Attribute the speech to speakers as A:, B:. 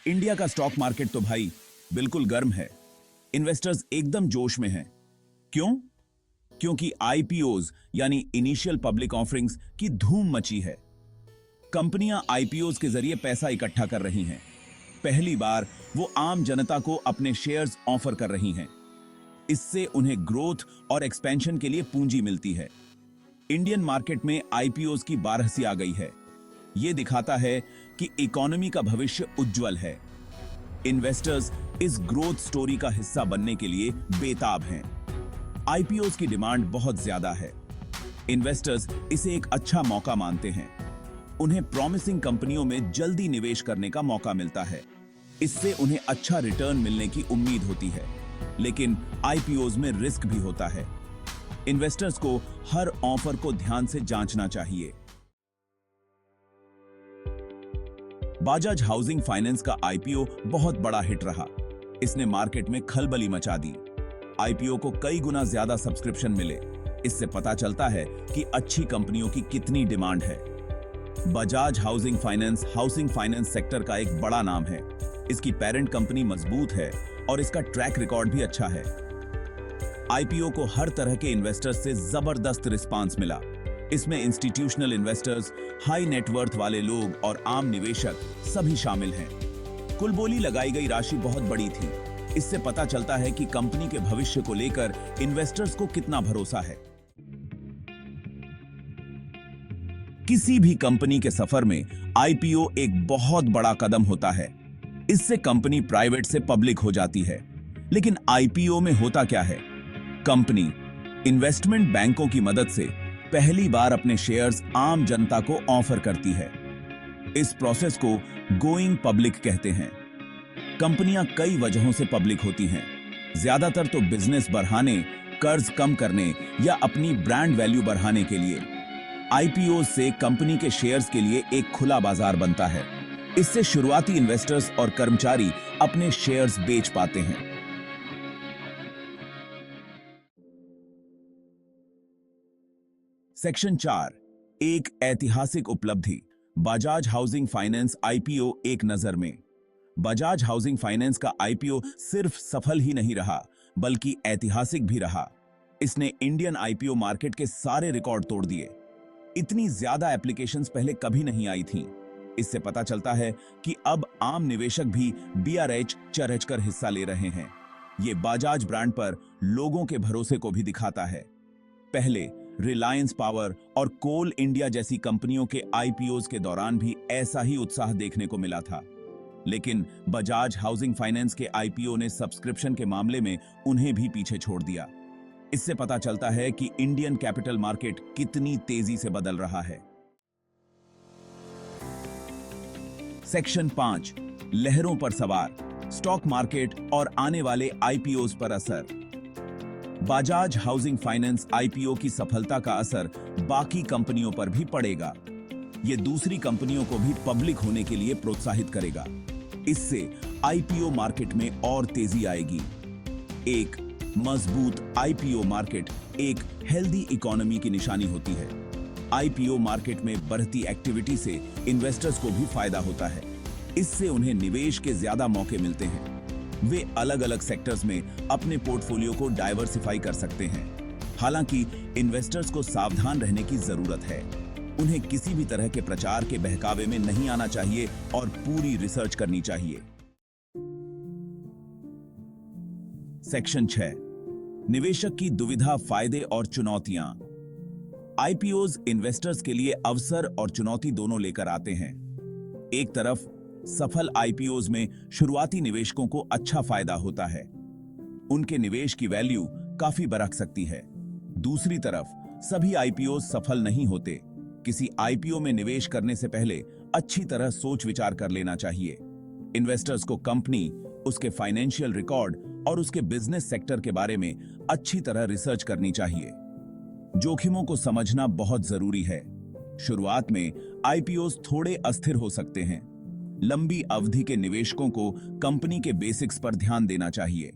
A: India का stock market तो भाई बिल्कुल गर्म है। इन्वेस्टर्स एकदम जोश में हैं। क्यों? क्योंकि आईपीओज यानी इनिशियल पब्लिक ऑफरिंग्स की धूम मची है। कंपनियां आईपीओज के जरिए पैसा इकट्ठा कर रही हैं। पहली बार वो आम जनता को अपने शेयर्स ऑफर कर रही हैं। इससे उन्हें ग्रोथ और एक्सपेंशन के लिए पूंजी मिलती है। इंडियन मार्केट में आईपीओज की बारहसी आ गई है। यह दिखाता है कि इकोनॉमी का भविष्य उज्जवल है। इन्वेस्टर्स इस ग्रोथ स्टोरी का हिस्सा बनने के लिए बेताब हैं। आईपीओज की डिमांड बहुत ज्यादा है। इन्वेस्टर्स इसे एक अच्छा मौका मानते हैं। उन्हें प्रॉमिसिंग कंपनियों में जल्दी निवेश करने का मौका मिलता है। इससे उन्हें अच्छा रिटर्न मिलने की उम्मीद होती है। लेकिन आईपीओज में रिस्क भी होता है। इन्वेस्टर्स को हर ऑफर को ध्यान से जांचना चाहिए। बजाज हाउसिंग फाइनेंस का आईपीओ बहुत बड़ा हिट रहा। इसने मार्केट में खलबली मचा दी। आईपीओ को कई गुना ज्यादा सब्सक्रिप्शन मिले। इससे पता चलता है कि अच्छी कंपनियों की कितनी डिमांड है। बजाज हाउसिंग फाइनेंस सेक्टर का एक बड़ा नाम है। इसकी पेरेंट कंपनी मजबूत है और इसका ट्रैक रिकॉर्ड भी अच्छा है। आईपीओ को हर तरह के इन्वेस्टर्स से जबरदस्त रिस्पांस मिला। इसमें इंस्टीट्यूशनल इन्वेस्टर्स, हाई नेटवर्थ वाले लोग और आम निवेशक सभी शामिल हैं। कुल बोली लगाई गई राशि बहुत बड़ी थी। इससे पता चलता है कि कंपनी के भविष्य को लेकर इन्वेस्टर्स को कितना भरोसा है। किसी भी कंपनी के सफर में आईपीओ एक बहुत बड़ा कदम होता है। इससे कंपनी प्राइवेट से पब्लिक हो जाती है। लेकिन आईपीओ में होता क्या है? कंपनी इन्वेस्टमेंट बैंकों की मदद से पहली बार अपने शेयर्स आम जनता को ऑफर करती है। इस प्रोसेस को गोइंग पब्लिक कहते हैं। कंपनियां कई वजहों से पब्लिक होती हैं। ज्यादातर तो बिजनेस बढ़ाने, कर्ज कम करने या अपनी ब्रांड वैल्यू बढ़ाने के लिए। आईपीओ से कंपनी के शेयर्स के लिए एक खुला बाजार बनता है। इससे शुरुआती इन्वेस्टर्स और कर्मचारी अपने शेयर्स बेच पाते हैं। सेक्शन 4, एक ऐतिहासिक उपलब्धि। बजाज हाउसिंग फाइनेंस आईपीओ एक नजर में। बजाज हाउसिंग फाइनेंस का आईपीओ सिर्फ सफल ही नहीं रहा, बल्कि ऐतिहासिक भी रहा। इसने इंडियन आईपीओ मार्केट के सारे रिकॉर्ड तोड़ दिए। इतनी ज्यादा एप्लीकेशंस पहले कभी नहीं आई थीं। इससे पता चलता है कि अब आम निवेशक भी बीआरएच चढ़कर हिस्सा ले रहे हैं। ये बजाज ब्रांड पर लोगों के भरोसे को भी दिखाता है। पहले रिलायंस पावर और कोल इंडिया जैसी कंपनियों के आईपीओज के दौरान भी ऐसा ही उत्साह देखने को मिला था। लेकिन बजाज हाउसिंग फाइनेंस के आईपीओ ने सब्सक्रिप्शन के मामले में उन्हें भी पीछे छोड़ दिया। इससे पता चलता है कि इंडियन कैपिटल मार्केट कितनी तेजी से बदल रहा है। सेक्शन 5, लहरों पर सवार, स्टॉक मार्केट और आने वाले आईपीओज पर असर। बजाज हाउसिंग फाइनेंस आईपीओ की सफलता का असर बाकी कंपनियों पर भी पड़ेगा। यह दूसरी कंपनियों को भी पब्लिक होने के लिए प्रोत्साहित करेगा। इससे आईपीओ मार्केट में और तेजी आएगी। एक मजबूत आईपीओ मार्केट एक हेल्दी इकोनॉमी की निशानी होती है। आईपीओ मार्केट में बढ़ती एक्टिविटी से इन्वेस्टर्स को भी फायदा होता है। इससे उन्हें निवेश के ज्यादा मौके मिलते हैं। वे अलग अलग सेक्टर्स में अपने पोर्टफोलियो को डाइवर्सिफाई कर सकते हैं। हालांकि इन्वेस्टर्स को सावधान रहने की जरूरत है। उन्हें किसी भी तरह के प्रचार के बहकावे में नहीं आना चाहिए और पूरी रिसर्च करनी चाहिए। सेक्शन 6, निवेशक की दुविधा, फायदे और चुनौतियां। आईपीओज इन्वेस्टर्स के लिए अवसर और चुनौती दोनों लेकर आते हैं। एक तरफ सफल आईपीओज में शुरुआती निवेशकों को अच्छा फायदा होता है। उनके निवेश की वैल्यू काफी बरक सकती है। दूसरी तरफ सभी आईपीओ सफल नहीं होते। किसी आईपीओ में निवेश करने से पहले अच्छी तरह सोच विचार कर लेना चाहिए। इन्वेस्टर्स को कंपनी, उसके फाइनेंशियल रिकॉर्ड और उसके बिजनेस सेक्टर के बारे में अच्छी तरह रिसर्च करनी चाहिए। जोखिमों को समझना बहुत जरूरी है। शुरुआत में आईपीओज थोड़े अस्थिर हो सकते हैं। लंबी अवधि के निवेशकों को कंपनी के बेसिक्स पर ध्यान देना चाहिए।